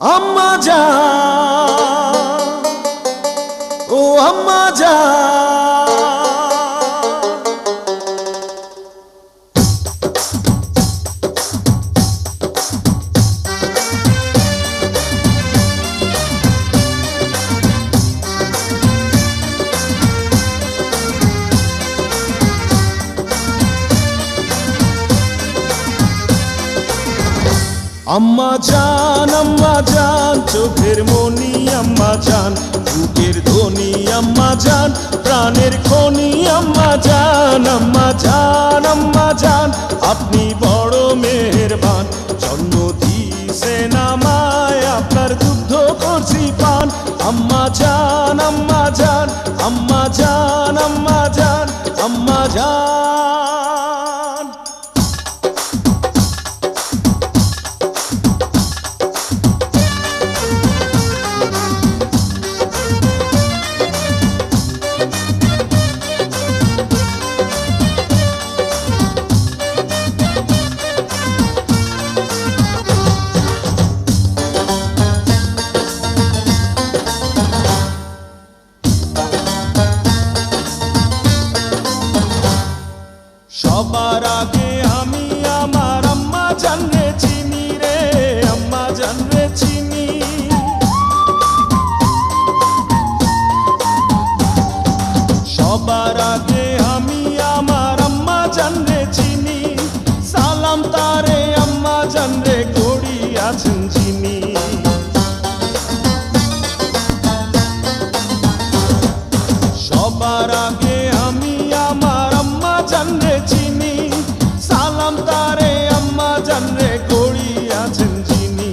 আম্মা জান, ও আম্মা জান, আম্মা জান, চোখের মনি আম্মা জান, বুকের ধ্বনি আম্মা জান, প্রাণের খনি আম্মা জান, আম্মা জান, আম্মা জান, আপনি বড় মেহেরবান। জন্ম দিয়েছেন আমায়, আপনার দুগ্ধ করছি পান। আম্মা জান, আম্মা জান, আম্মা জান, আম্মা জান, আম্মা জান। সবার আগে আমি আমার আম্মা জানরে চিনি রে, আম্মা জানরে চিনি। সবার আগে আমি আমার আম্মা জানরে চিনি, সালাম তারে আম্মা জানরে করি আছেন চিনি। সবার আগে আমি আমার আম্মা জানরে চিনি, সালাম তারে আম্মা জানরে করি আছেন চিনি।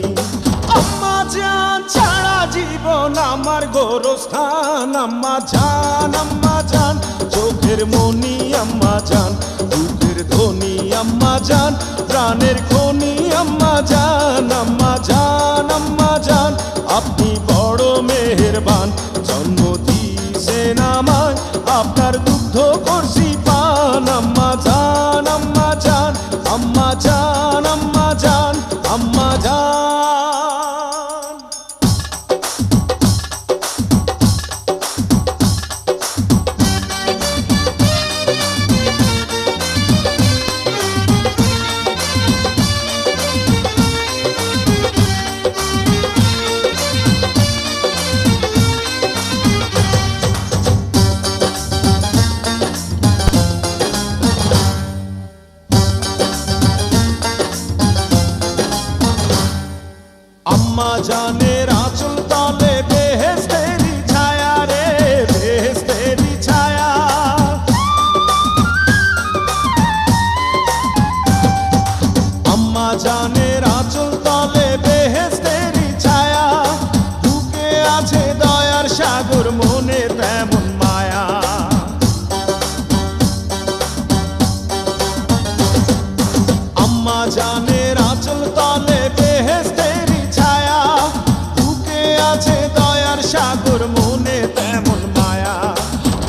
আম্মা জান ছাড়া জীবন আমার গোরস্থান। আম্মা জান, আম্মা জান, চোখের মনি আম্মা জান, বুকের ধ্বনি আম্মা জান, প্রাণের খনি আম্মা জান, আম্মা জান, আম্মা জান, আপনি বড় মেহেরবান। জন্ম দিয়েছেন আমায়, আপনার দুগ্ধ করছি পান। আম্মা জান, আম্মা জান, আম্মা জান, আম্মা জান, আম্মা জান। আম্মা জানের আঁচল তলে বেহেশতেরি ছায়া রে, বেহেশতেরি ছায়া। আম্মা জানের আঁচল তলে বেহেশতেরি ছায়া, বুকে আছে দয়ার সাগর, মনে তেমন মায়া। আম্মা জানের আঁচল তলে বেহেশতেরি ছায়া, বুকে আছে দয়ার সাগর, মনে তেমন মায়া।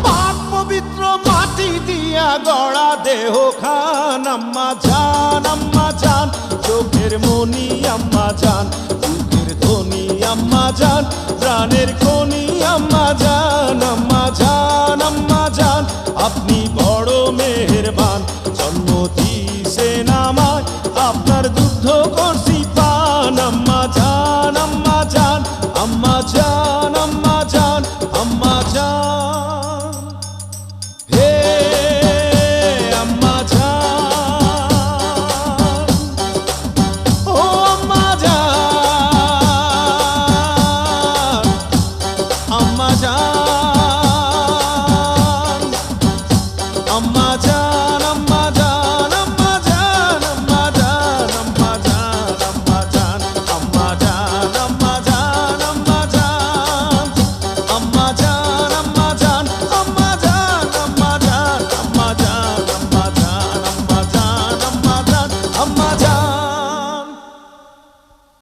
পাক পবিত্র মাটি দিয়া গড়া দেহ খান। আম্মা জান, আম্মা জান, চোখের মনি আম্মা জান, বুকের ধ্বনি আম্মা জান, প্রাণের খনি আম্মা জান, আম্মা জান, আম্মা জান, আপনি বড় মেহেরবান। জন্ম দিয়েছেন আমায়, আপনার দুগ্ধ করছি